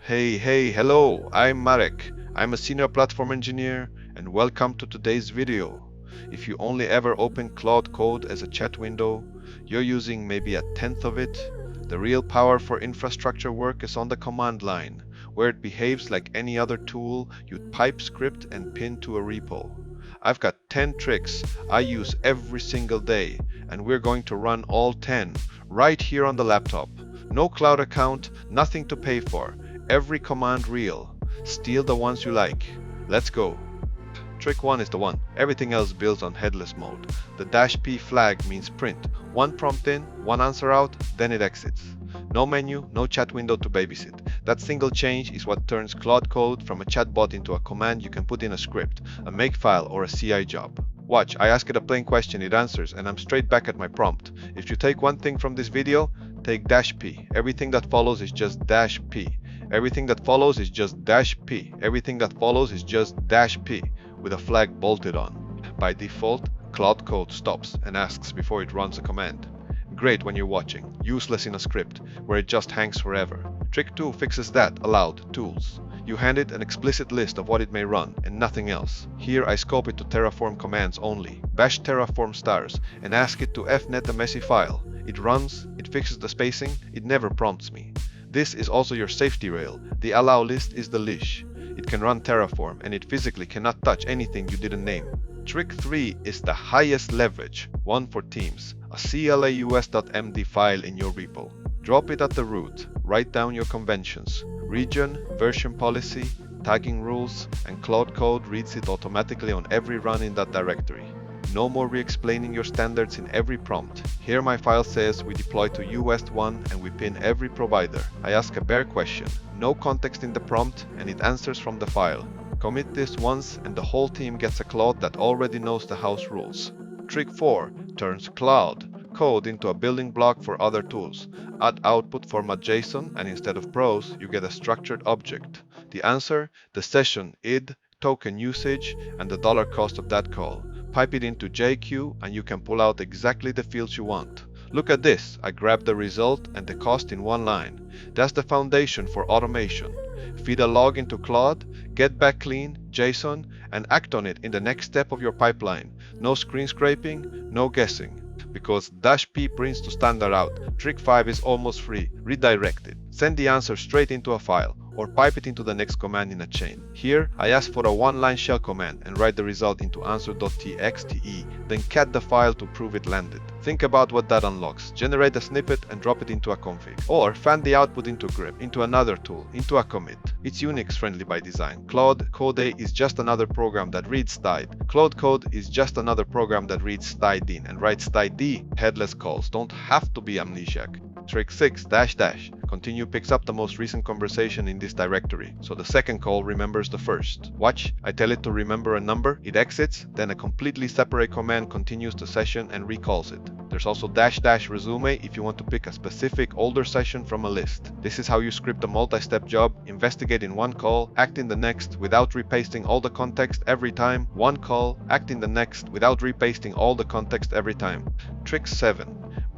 Hello, I'm Marek. I'm a senior platform engineer and welcome to today's video. If you only ever open Claude Code as a chat window, you're using maybe a tenth of it. The real power for infrastructure work is on the command line, where it behaves like any other tool you'd pipe script and pin to a repo. I've got 10 tricks I use every single day, and we're going to run all 10 right here on the laptop. No cloud account, nothing to pay for. Every command real. Steal the ones you like. Let's go. Trick 1 is the one. Everything else builds on headless mode. The -p flag means print. One prompt in, one answer out, then it exits. No menu, no chat window to babysit. That single change is what turns Claude Code from a chatbot into a command you can put in a script, a makefile, or a CI job. Watch, I ask it a plain question, it answers, and I'm straight back at my prompt. If you take one thing from this video, take -p. Everything that follows is just -p. Everything that follows is just -p. Everything that follows is just -p with a flag bolted on. By default, Claude Code stops and asks before it runs a command. Great when you're watching, useless in a script where it just hangs forever. Trick 2 fixes that. Allowed tools. You hand it an explicit list of what it may run and nothing else. Here I scope it to terraform commands only. Bash terraform stars and ask it to fnet a messy file. It runs, it fixes the spacing, it never prompts me. This is also your safety rail. The allow list is the leash. It can run terraform and it physically cannot touch anything you didn't name. Trick 3 is the highest leverage, one for teams. A claus.md file in your repo. Drop it at the root, write down your conventions, region, version policy, tagging rules, and Claude Code reads it automatically on every run in that directory. No more re-explaining your standards in every prompt. Here my file says we deploy to US1 and we pin every provider. I ask a bare question, no context in the prompt, and it answers from the file. Commit this once and the whole team gets a Claude that already knows the house rules. Trick 4 turns Claude Code into a building block for other tools. Add output format JSON and instead of prose you get a structured object. The answer, the session id, token usage, and the dollar cost of that call. Pipe it into JQ and you can pull out exactly the fields you want. Look at this, I grabbed the result and the cost in one line. That's the foundation for automation. Feed a log into Claude, get back clean, JSON, and act on it in the next step of your pipeline. No screen scraping, no guessing. Because -p prints to standard out. Trick 5 is almost free. Redirect it. Send the answer straight into a file or pipe it into the next command in a chain. Here, I ask for a one-line shell command and write the result into answer.txte, then cat the file to prove it landed. Think about what that unlocks. Generate a snippet and drop it into a config. Or fan the output into grep, into another tool, into a commit. It's Unix friendly by design. Claude Code is just another program that reads styd. Claude Code is just another program that reads styd and writes styd. Headless calls don't have to be amnesiac. Trick 6 -- continue picks up the most recent conversation in this directory, so the second call remembers the first. Watch, I tell it to remember a number, it exits, then a completely separate command continues the session and recalls it. There's also -- resume if you want to pick a specific older session from a list. This is how you script a multi-step job, investigate in one call, act in the next without repasting all the context every time, one call, act in the next without repasting all the context every time. Trick 7.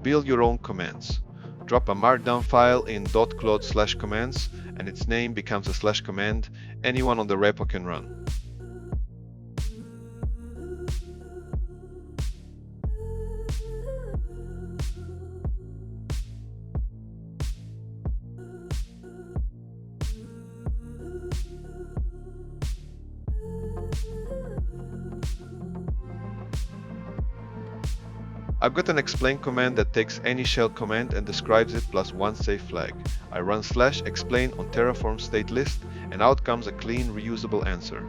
Build your own commands. Drop a markdown file in .claude/commands and its name becomes a /command anyone on the repo can run. I've got an explain command that takes any shell command and describes it plus one safe flag. I run /explain on terraform state list and out comes a clean reusable answer.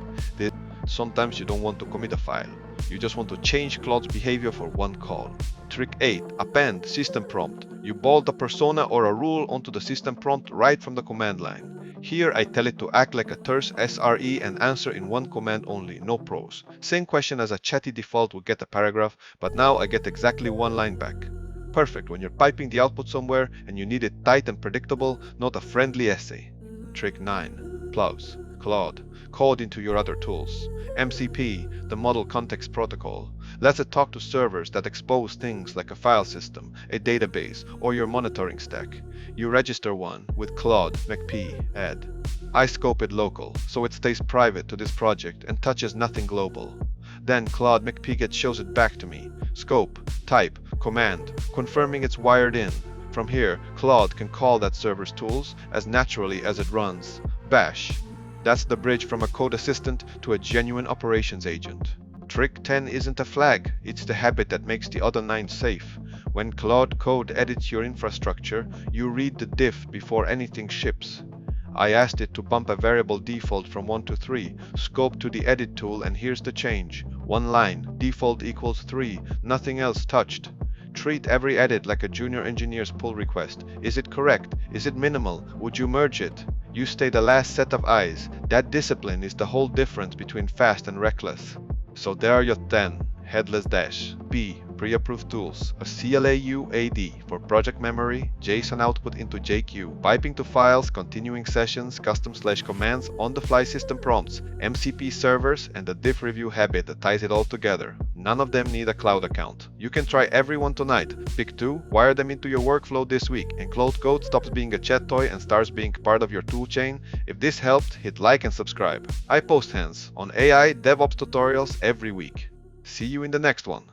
Sometimes you don't want to commit a file. You just want to change Claude's behavior for one call. Trick 8. Append system prompt. You bolt a persona or a rule onto the system prompt right from the command line. Here I tell it to act like a terse SRE and answer in one command only, no prose. Same question as a chatty default would get a paragraph, but now I get exactly one line back. Perfect when you're piping the output somewhere and you need it tight and predictable, not a friendly essay. Trick 9. Clause. Claude Code into your other tools. MCP, the Model Context Protocol, lets it talk to servers that expose things like a file system, a database, or your monitoring stack. You register one with Claude McP add. I scope it local, so it stays private to this project and touches nothing global. Then Claude McP shows it back to me. Scope, type, command, confirming it's wired in. From here, Claude can call that server's tools as naturally as it runs. Bash. That's the bridge from a code assistant to a genuine operations agent. Trick 10 isn't a flag, it's the habit that makes the other 9 safe. When Claude Code edits your infrastructure, you read the diff before anything ships. I asked it to bump a variable default from 1 to 3, scope to the edit tool, and here's the change. One line, default equals 3, nothing else touched. Treat every edit like a junior engineer's pull request. Is it correct? Is it minimal? Would you merge it? You stay the last set of eyes. That discipline is the whole difference between fast and reckless. So there are your 10. Headless dash. B. Pre-approved tools. A CLAU AD for project memory, JSON output into JQ, piping to files, continuing sessions, custom/commands, on-the-fly system prompts, MCP servers, and the diff review habit that ties it all together. None of them need a cloud account. You can try every one tonight. Pick 2, wire them into your workflow this week, and Claude Code stops being a chat toy and starts being part of your toolchain. If this helped, hit like and subscribe. I post hands on AI DevOps tutorials every week. See you in the next one.